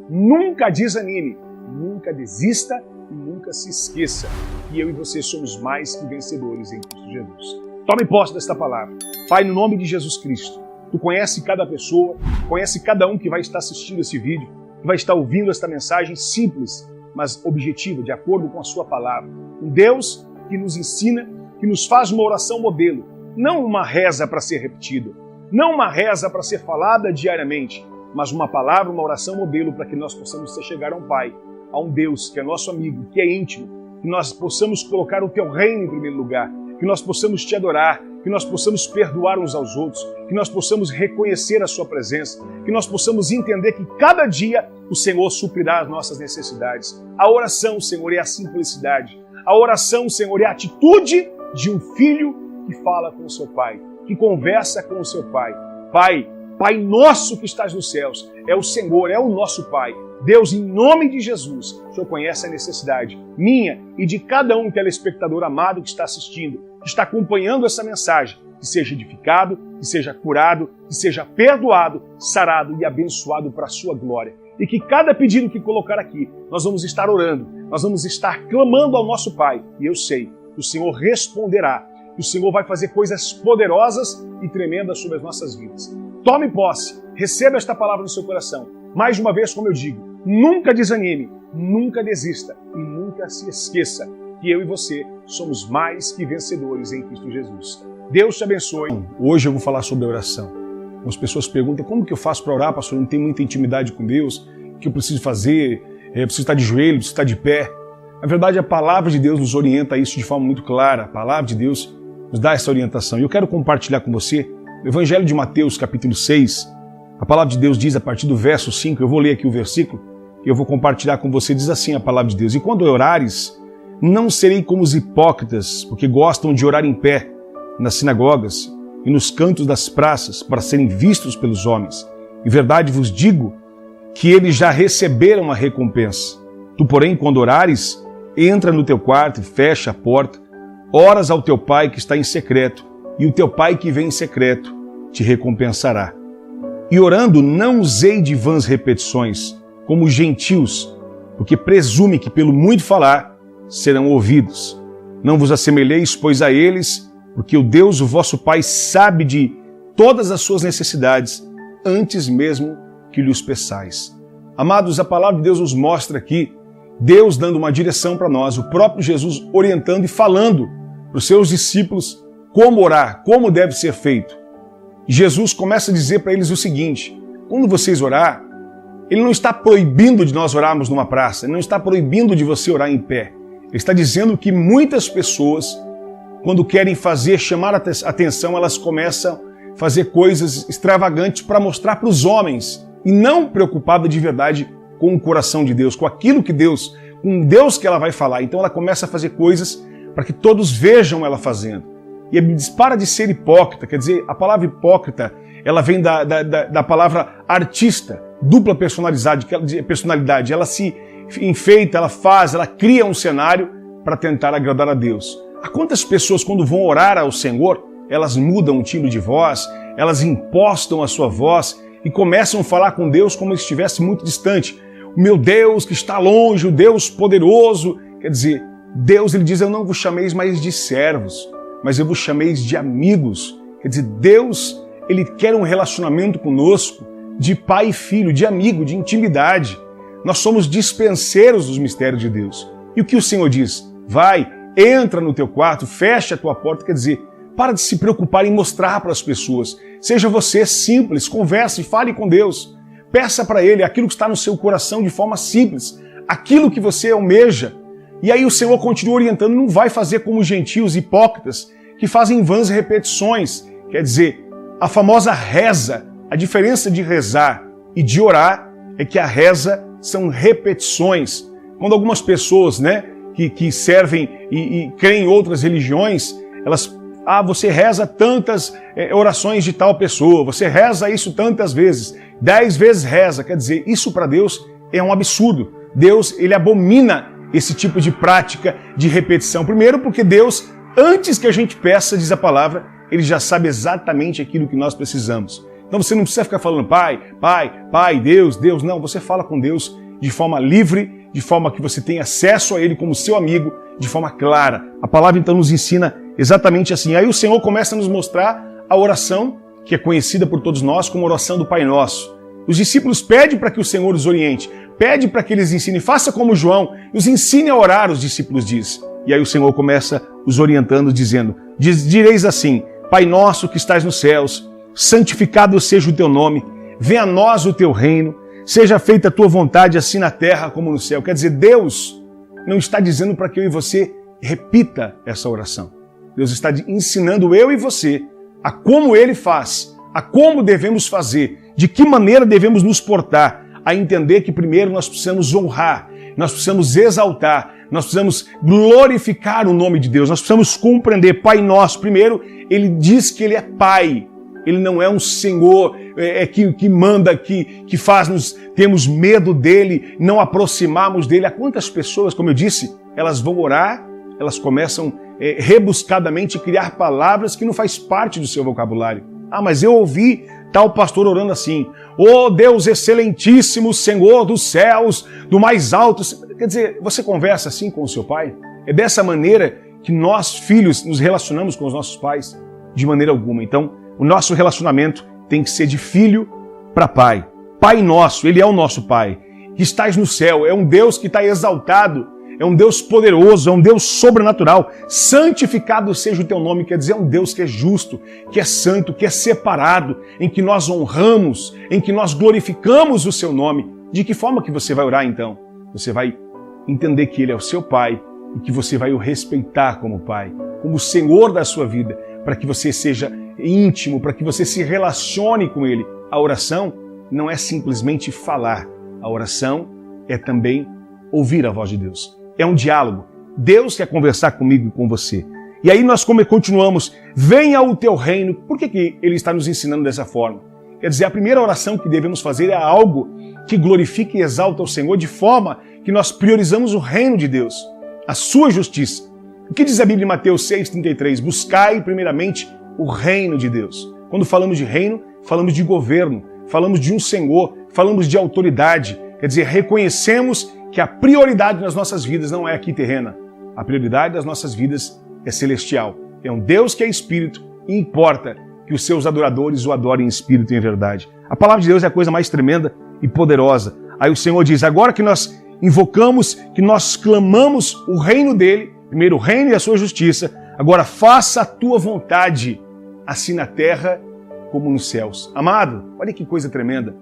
Nunca desanime, nunca desista e nunca se esqueça que eu e você somos mais que vencedores em Cristo Jesus. Tome posse desta palavra. Pai, no nome de Jesus Cristo, Tu conhece cada pessoa, conhece cada um que vai estar assistindo esse vídeo, que vai estar ouvindo esta mensagem simples, mas objetiva, de acordo com a Sua palavra. Um Deus que nos ensina, que nos faz uma oração modelo, não uma reza para ser repetida, não uma reza para ser falada diariamente, mas uma palavra, uma oração modelo para que nós possamos chegar a um Pai, a um Deus que é nosso amigo, que é íntimo, que nós possamos colocar o Teu reino em primeiro lugar, que nós possamos Te adorar, que nós possamos perdoar uns aos outros, que nós possamos reconhecer a Sua presença, que nós possamos entender que cada dia o Senhor suprirá as nossas necessidades. A oração, Senhor, é a simplicidade. A oração, Senhor, é a atitude de um filho que fala com o seu pai, que conversa com o seu pai. Pai nosso que estás nos céus, é o Senhor, é o nosso Pai. Deus, em nome de Jesus, o Senhor conhece a necessidade minha e de cada um telespectador amado que está assistindo, que está acompanhando essa mensagem, que seja edificado, que seja curado, que seja perdoado, sarado e abençoado para a sua glória. E que cada pedido que colocar aqui, nós vamos estar orando, nós vamos estar clamando ao nosso Pai. E eu sei que o Senhor responderá, que o Senhor vai fazer coisas poderosas e tremendas sobre as nossas vidas. Tome posse, receba esta palavra no seu coração. Mais uma vez, como eu digo, nunca desanime, nunca desista e nunca se esqueça que eu e você somos mais que vencedores em Cristo Jesus. Deus te abençoe. Hoje eu vou falar sobre oração. Algumas pessoas perguntam, como que eu faço para orar, pastor? Eu não tenho muita intimidade com Deus. O que eu preciso fazer? Eu preciso estar de joelho, preciso estar de pé. Na verdade, a palavra de Deus nos orienta a isso de forma muito clara. A palavra de Deus nos dá essa orientação. E eu quero compartilhar com você o Evangelho de Mateus, capítulo 6. A palavra de Deus diz, a partir do verso 5, eu vou ler aqui o versículo, e eu vou compartilhar com você, diz assim a palavra de Deus: E quando orares, não serei como os hipócritas, porque gostam de orar em pé, nas sinagogas e nos cantos das praças, para serem vistos pelos homens. Em verdade vos digo que eles já receberam a recompensa. Tu, porém, quando orares, entra no teu quarto e fecha a porta, oras ao teu Pai que está em secreto, e o teu Pai que vem em secreto te recompensará. E orando, não usei de vãs repetições, como os gentios, porque presume que pelo muito falar serão ouvidos. Não vos assemelheis, pois, a eles, porque o Deus, o vosso Pai, sabe de todas as suas necessidades, antes mesmo que lhes peçais. Amados, a palavra de Deus nos mostra aqui Deus dando uma direção para nós, o próprio Jesus orientando e falando para os seus discípulos como orar, como deve ser feito. E Jesus começa a dizer para eles o seguinte: quando vocês orar, Ele não está proibindo de nós orarmos numa praça, Ele não está proibindo de você orar em pé. Ele está dizendo que muitas pessoas, quando querem chamar a atenção, elas começam a fazer coisas extravagantes para mostrar para os homens, e não preocupada de verdade com o coração de Deus, com aquilo que Deus, com Deus que ela vai falar. Então ela começa a fazer coisas para que todos vejam ela fazendo. E ele diz, para de ser hipócrita. Quer dizer, a palavra hipócrita, ela vem da palavra artista, dupla personalidade. Ela se enfeita, ela faz, ela cria um cenário para tentar agradar a Deus. Há quantas pessoas, quando vão orar ao Senhor, elas mudam o timbre de voz, elas impostam a sua voz e começam a falar com Deus como se estivesse muito distante. O meu Deus que está longe, o Deus poderoso. Quer dizer, Deus, Ele diz, eu não vos chameis mais de servos, mas eu vos chameis de amigos. Quer dizer, Deus, Ele quer um relacionamento conosco de pai e filho, de amigo, de intimidade. Nós somos dispenseiros dos mistérios de Deus. E o que o Senhor diz? Vai, entra no teu quarto, fecha a tua porta. Quer dizer, para de se preocupar em mostrar para as pessoas. Seja você simples, converse, fale com Deus. Peça para Ele aquilo que está no seu coração de forma simples, aquilo que você almeja. E aí o Senhor continua orientando, não vai fazer como os gentios hipócritas que fazem vãs repetições. Quer dizer, a famosa reza, a diferença de rezar e de orar é que a reza são repetições. Quando algumas pessoas, que servem e creem em outras religiões, elas, você reza tantas orações de tal pessoa, você reza isso tantas vezes, 10 vezes reza. Quer dizer, isso para Deus é um absurdo. Deus, Ele abomina esse tipo de prática de repetição. Primeiro porque Deus, antes que a gente peça, diz a palavra, Ele já sabe exatamente aquilo que nós precisamos. Então você não precisa ficar falando Pai, Pai, Pai, Deus, Deus. Não, você fala com Deus de forma livre, de forma que você tem acesso a Ele como seu amigo, de forma clara. A palavra então nos ensina exatamente assim. Aí o Senhor começa a nos mostrar a oração, que é conhecida por todos nós como oração do Pai Nosso. Os discípulos pedem para que o Senhor os oriente, pede para que eles ensinem, faça como João, os ensine a orar, os discípulos diz. E aí o Senhor começa os orientando, dizendo, direis assim, Pai nosso que estás nos céus, santificado seja o teu nome, venha a nós o teu reino, seja feita a tua vontade assim na terra como no céu. Quer dizer, Deus não está dizendo para que eu e você repita essa oração. Deus está ensinando eu e você a como Ele faz, a como devemos fazer, de que maneira devemos nos portar, a entender que primeiro nós precisamos honrar, nós precisamos exaltar, nós precisamos glorificar o nome de Deus, nós precisamos compreender. Pai Nosso, primeiro, Ele diz que Ele é Pai, Ele não é um Senhor que manda, que faz-nos termos medo dEle, não aproximarmos dEle. Há quantas pessoas, como eu disse, elas vão orar, elas começam rebuscadamente a criar palavras que não faz parte do seu vocabulário. Ah, mas eu ouvi tal pastor orando assim, ó Deus excelentíssimo, Senhor dos céus, do mais alto. Quer dizer, você conversa assim com o seu pai? É dessa maneira que nós, filhos, nos relacionamos com os nossos pais? De maneira alguma. Então, o nosso relacionamento tem que ser de filho para pai. Pai nosso, Ele é o nosso Pai, que estás no céu, é um Deus que está exaltado, é um Deus poderoso, é um Deus sobrenatural. Santificado seja o teu nome, quer dizer, é um Deus que é justo, que é santo, que é separado, em que nós honramos, em que nós glorificamos o seu nome. De que forma que você vai orar então? Você vai entender que Ele é o seu Pai e que você vai o respeitar como Pai, como o Senhor da sua vida, para que você seja íntimo, para que você se relacione com Ele. A oração não é simplesmente falar, a oração é também ouvir a voz de Deus. É um diálogo. Deus quer conversar comigo e com você. E aí nós continuamos, venha o teu reino. Por que Ele está nos ensinando dessa forma? Quer dizer, a primeira oração que devemos fazer é algo que glorifique e exalta o Senhor, de forma que nós priorizamos o reino de Deus, a sua justiça. O que diz a Bíblia em Mateus 6,33? Buscai primeiramente o reino de Deus. Quando falamos de reino, falamos de governo, falamos de um Senhor, falamos de autoridade. Quer dizer, reconhecemos que a prioridade nas nossas vidas não é aqui terrena. A prioridade das nossas vidas é celestial. É um Deus que é espírito e importa que os seus adoradores o adorem em espírito e em verdade. A palavra de Deus é a coisa mais tremenda e poderosa. Aí o Senhor diz, agora que nós invocamos, que nós clamamos o reino dEle, primeiro o reino e a sua justiça, agora faça a tua vontade, assim na terra como nos céus. Amado, olha que coisa tremenda.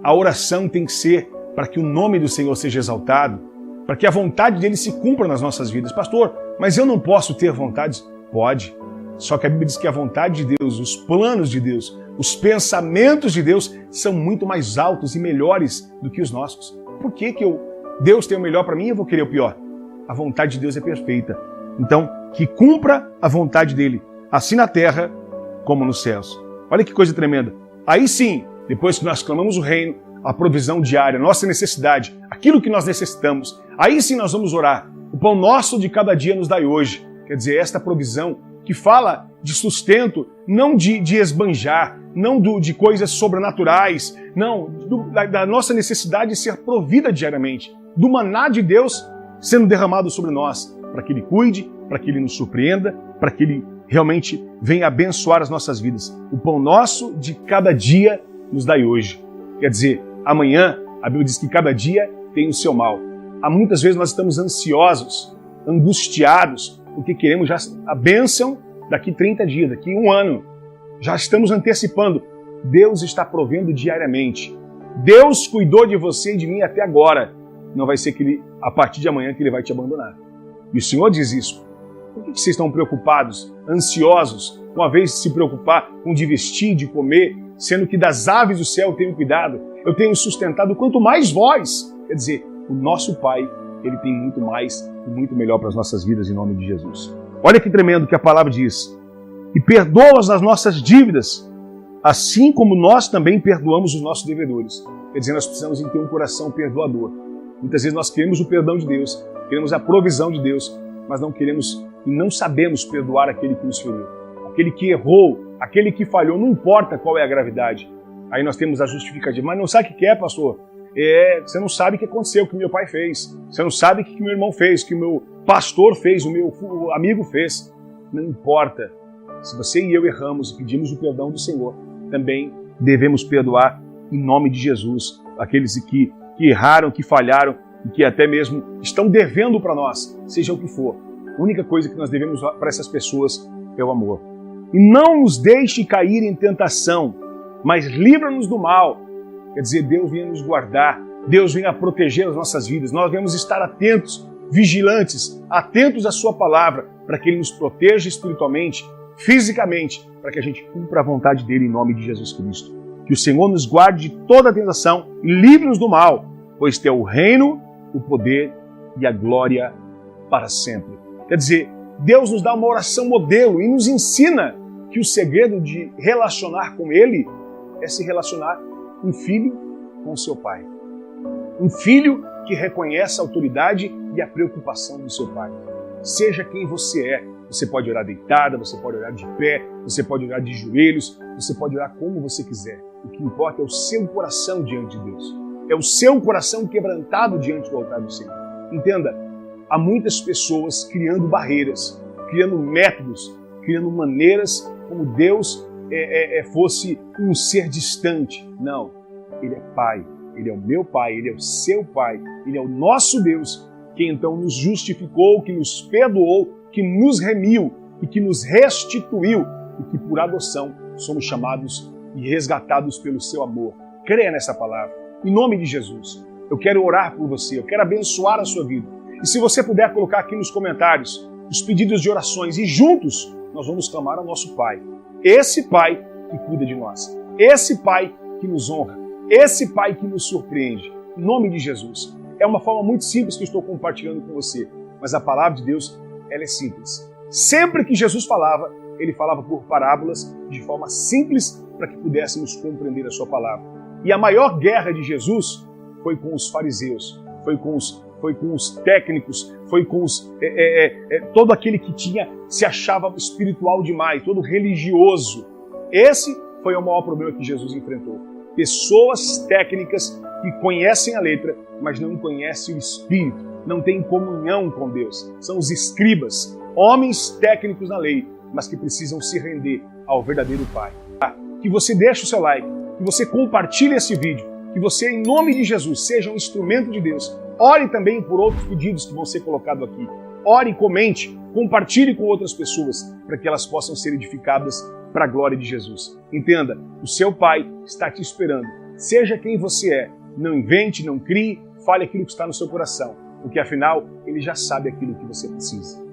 A oração tem que ser para que o nome do Senhor seja exaltado, para que a vontade dEle se cumpra nas nossas vidas. Pastor, mas eu não posso ter vontades? Pode. Só que a Bíblia diz que a vontade de Deus, os planos de Deus, os pensamentos de Deus são muito mais altos e melhores do que os nossos. Por que Deus tem o melhor para mim e eu vou querer o pior? A vontade de Deus é perfeita. Então, que cumpra a vontade dEle, assim na terra como nos céus. Olha que coisa tremenda. Aí sim, depois que nós clamamos o reino, a provisão diária, a nossa necessidade, aquilo que nós necessitamos, aí sim nós vamos orar. O pão nosso de cada dia nos dai hoje. Quer dizer, esta provisão que fala de sustento, não de esbanjar, não de coisas sobrenaturais, não, da nossa necessidade de ser provida diariamente, do maná de Deus sendo derramado sobre nós, para que Ele cuide, para que Ele nos surpreenda, para que Ele realmente venha abençoar as nossas vidas. O pão nosso de cada dia nos dai hoje. Quer dizer, amanhã, a Bíblia diz que cada dia tem o seu mal. Há muitas vezes nós estamos ansiosos, angustiados, porque queremos já a bênção daqui 30 dias, daqui 1 ano. Já estamos antecipando. Deus está provendo diariamente. Deus cuidou de você e de mim até agora. Não vai ser que Ele, a partir de amanhã, que Ele vai te abandonar. E o Senhor diz isso. Por que vocês estão preocupados, ansiosos, uma vez de se preocupar com de vestir, de comer, sendo que das aves do céu eu tenho cuidado, eu tenho sustentado, quanto mais vós. Quer dizer, o nosso Pai, Ele tem muito mais e muito melhor para as nossas vidas em nome de Jesus. Olha que tremendo que a palavra diz. E perdoa-as as nossas dívidas, assim como nós também perdoamos os nossos devedores. Quer dizer, nós precisamos ter um coração perdoador. Muitas vezes nós queremos o perdão de Deus, queremos a provisão de Deus, mas não queremos e não sabemos perdoar aquele que nos feriu. Aquele que errou, aquele que falhou, não importa qual é a gravidade. Aí nós temos a justificativa. Mas não sabe o que é, pastor? Você não sabe o que aconteceu, o que meu pai fez. Você não sabe o que meu irmão fez, o que o meu pastor fez, o meu amigo fez. Não importa. Se você e eu erramos e pedimos o perdão do Senhor, também devemos perdoar em nome de Jesus aqueles que erraram, que falharam e que até mesmo estão devendo para nós, seja o que for. A única coisa que nós devemos para essas pessoas é o amor. E não nos deixe cair em tentação, mas livra-nos do mal. Quer dizer, Deus venha nos guardar, Deus venha proteger as nossas vidas. Nós devemos estar atentos, vigilantes, atentos à sua palavra, para que Ele nos proteja espiritualmente, fisicamente, para que a gente cumpra a vontade dEle em nome de Jesus Cristo. Que o Senhor nos guarde de toda a tentação e livre-nos do mal, pois Teu é o reino, o poder e a glória para sempre. Quer dizer, Deus nos dá uma oração modelo e nos ensina que o segredo de relacionar com Ele é se relacionar um filho com seu pai. Um filho que reconhece a autoridade e a preocupação do seu pai. Seja quem você é, você pode orar deitada, você pode orar de pé, você pode orar de joelhos, você pode orar como você quiser. O que importa é o seu coração diante de Deus. É o seu coração quebrantado diante do altar do Senhor. Entenda, há muitas pessoas criando barreiras, criando métodos, criando maneiras como Deus fosse um ser distante. Não, Ele é Pai, Ele é o meu Pai, Ele é o seu Pai, Ele é o nosso Deus, que então nos justificou, que nos perdoou, que nos remiu e que nos restituiu e que por adoção somos chamados e resgatados pelo seu amor. Creia nessa palavra. Em nome de Jesus, eu quero orar por você, eu quero abençoar a sua vida. E se você puder colocar aqui nos comentários os pedidos de orações e juntos nós vamos clamar ao nosso Pai. Esse Pai que cuida de nós. Esse Pai que nos honra. Esse Pai que nos surpreende. Em nome de Jesus. É uma forma muito simples que eu estou compartilhando com você. Mas a palavra de Deus, ela é simples. Sempre que Jesus falava, Ele falava por parábolas de forma simples para que pudéssemos compreender a sua palavra. E a maior guerra de Jesus foi com os fariseus, foi com os técnicos, foi com todo aquele que se achava espiritual demais, todo religioso. Esse foi o maior problema que Jesus enfrentou. Pessoas técnicas que conhecem a letra, mas não conhecem o Espírito, não têm comunhão com Deus. São os escribas, homens técnicos na lei, mas que precisam se render ao verdadeiro Pai. Que você deixe o seu like, que você compartilhe esse vídeo, que você, em nome de Jesus, seja um instrumento de Deus. Ore também por outros pedidos que vão ser colocados aqui. Ore, comente, compartilhe com outras pessoas, para que elas possam ser edificadas para a glória de Jesus. Entenda, o seu Pai está te esperando. Seja quem você é, não invente, não crie, fale aquilo que está no seu coração, porque afinal, Ele já sabe aquilo que você precisa.